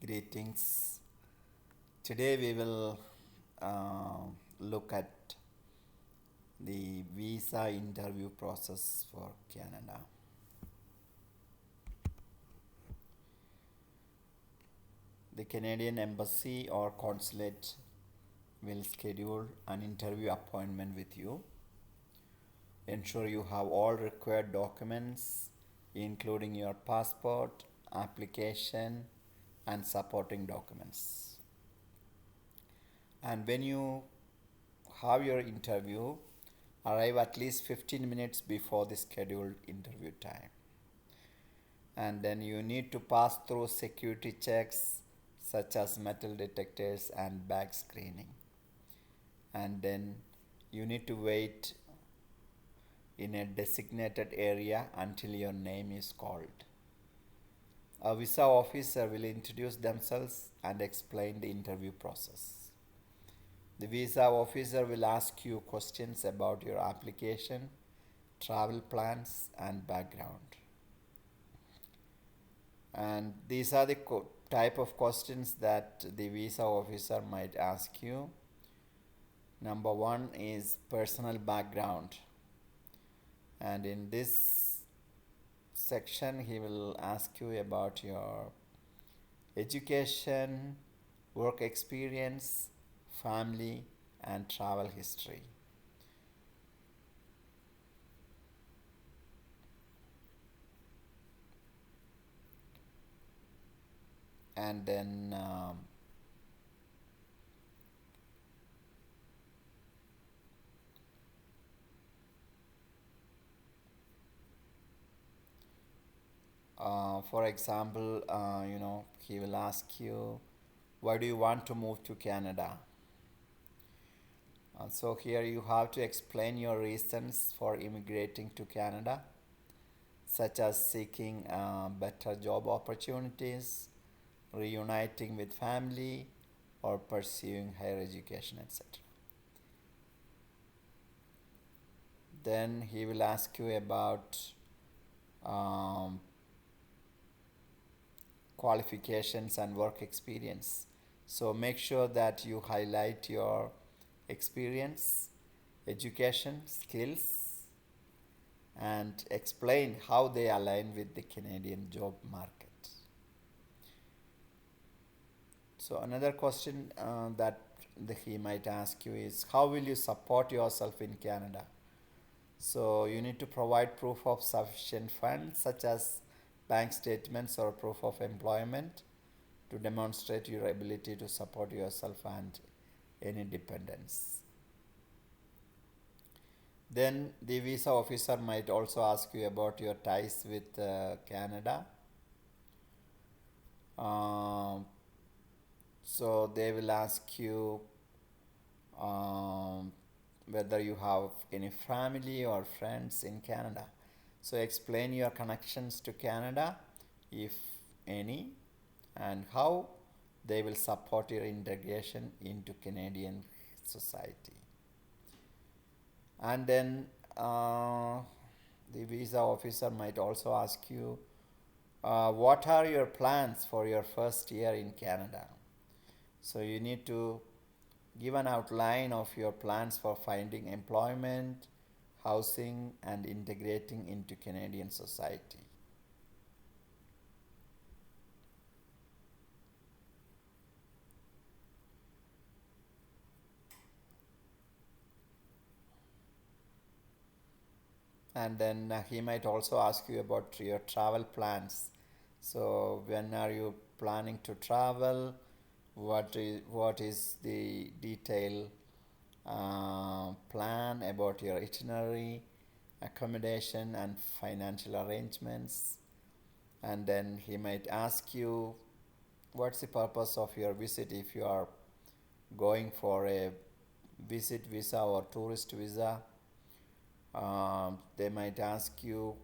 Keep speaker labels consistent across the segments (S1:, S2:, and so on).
S1: Greetings. Today we will look at the visa interview process for Canada. The Canadian Embassy or Consulate will schedule an interview appointment with you. Ensure you have all required documents, including your passport, application, and supporting documents. And when you have your interview, arrive at least 15 minutes before the scheduled interview time. And then you need to pass through security checks such as metal detectors and bag screening. And then you need to wait in a designated area until your name is called. A visa officer will introduce themselves and explain the interview process. The visa officer will ask you questions about your application, travel plans, and background. And these are the type of questions that the visa officer might ask you. Number one is personal background. And in this section, he will ask you about your education, work experience, family, and travel history. And then for example, he will ask you, why do you want to move to Canada? So here you have to explain your reasons for immigrating to Canada, such as seeking better job opportunities, reuniting with family, or pursuing higher education, etc. Then he will ask you about um, qualifications and work experience. So make sure that you highlight your experience, education, skills, and explain how they align with the Canadian job market. So another question that he might ask you is, how will you support yourself in Canada? So you need to provide proof of sufficient funds such as bank statements or proof of employment to demonstrate your ability to support yourself and any dependents. Then the visa officer might also ask you about your ties with Canada. Um, so they will ask you um, whether you have any family or friends in Canada. So explain your connections to Canada, if any, and how they will support your integration into Canadian society. And then the visa officer might also ask you, what are your plans for your first year in Canada? So you need to give an outline of your plans for finding employment, housing, and integrating into Canadian society. And then he might also ask you about your travel plans. So when are you planning to travel? What is the detail plan about your itinerary, accommodation, and financial arrangements? And then he might ask you, what's the purpose of your visit if you are going for a visit visa or tourist visa? They might ask you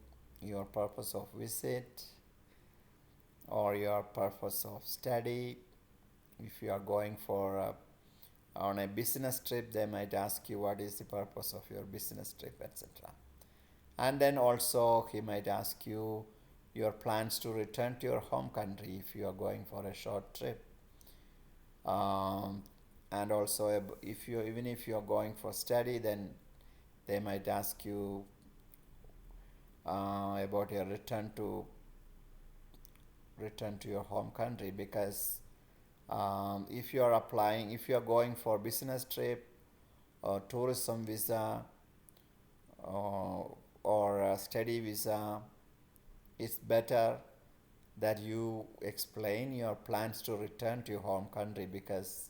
S1: your purpose of visit or your purpose of study. If you are going for on a business trip, they might ask you what is the purpose of your business trip, etc. And then also he might ask you your plans to return to your home country if you are going for a short trip. um, and also if you even if you are going for study, then they might ask you about your return to your home country, because if you are applying, if you are going for business trip or tourism visa, or a study visa, it's better that you explain your plans to return to your home country, because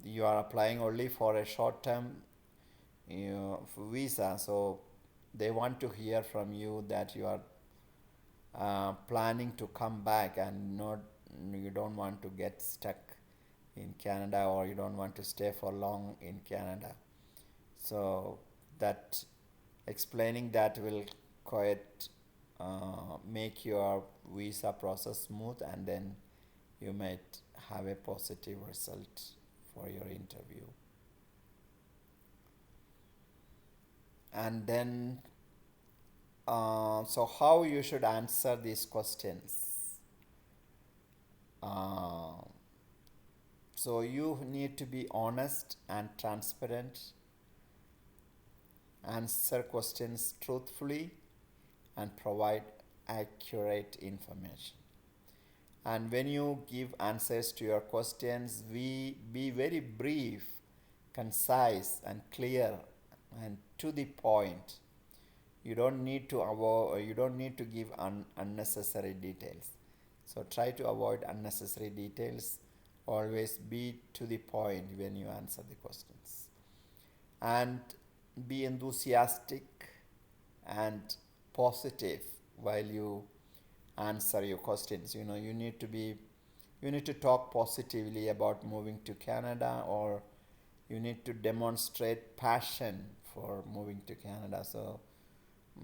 S1: you are applying only for a short term, visa. So they want to hear from you that you are planning to come back, and not, you don't want to get stuck in Canada, or you don't want to stay for long in Canada. So that explaining that will quite make your visa process smooth, and then you might have a positive result for your interview. And then, so how you should answer these questions? Uh, so you need to be honest and transparent, answer questions truthfully, and provide accurate information. And when you give answers to your questions, we be very brief, concise, and clear, and to the point. You don't need to avoid, you don't need to give unnecessary details. So try to avoid unnecessary details. Always be to the point when you answer the questions, and be enthusiastic and positive while you answer your questions. You need to talk positively about moving to Canada, or you need to demonstrate passion for moving to Canada. So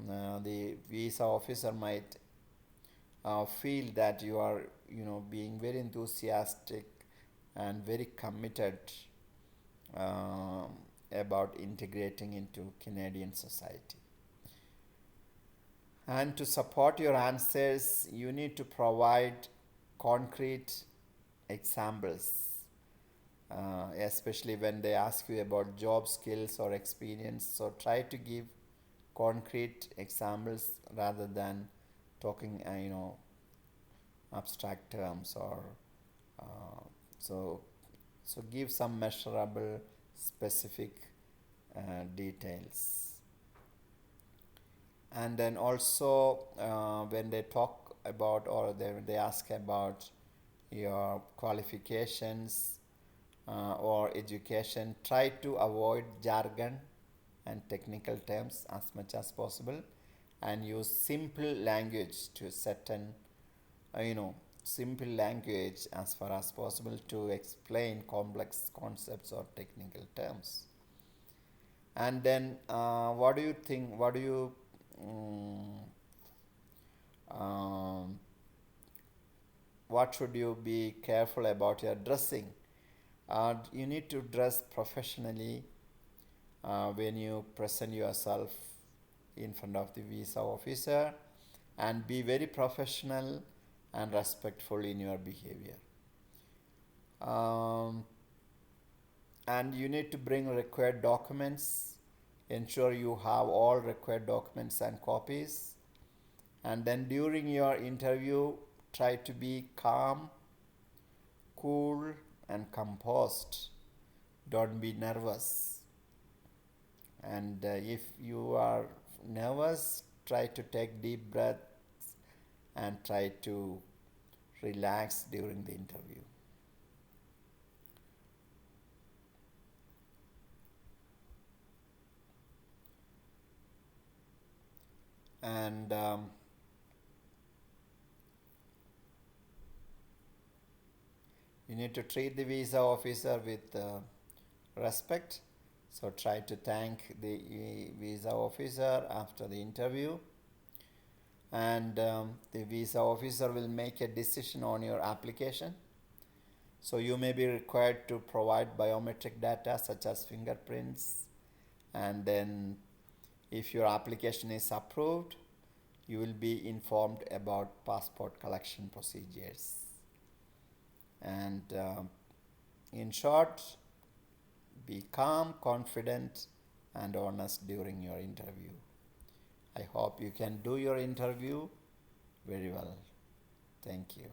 S1: the visa officer might feel that you are, being very enthusiastic and very committed um, about integrating into Canadian society. And to support your answers, you need to provide concrete examples, especially when they ask you about job skills or experience. So try to give concrete examples rather than talking, abstract terms, or uh, so so give some measurable, specific details. And then also, when they talk about, or they ask about your qualifications or education, try to avoid jargon and technical terms as much as possible, and use simple language to certain, uh, you know simple language as far as possible to explain complex concepts or technical terms. And then, what do you think, um, um, what should you be careful about your dressing? You need to dress professionally when you present yourself in front of the visa officer, and be very professional and respectful in your behavior. Um, and you need to bring required documents. Ensure you have all required documents and copies. And then during your interview, try to be calm, cool, and composed. Don't be nervous. And if you are nervous, try to take deep breaths and try to relax during the interview. And you need to treat the visa officer with respect. So try to thank the visa officer after the interview, and the visa officer will make a decision on your application. So you may be required to provide biometric data such as fingerprints, and then if your application is approved, You will be informed about passport collection procedures. And in short, be calm, confident, and honest during your interview. I hope you can do your interview very well. Thank you.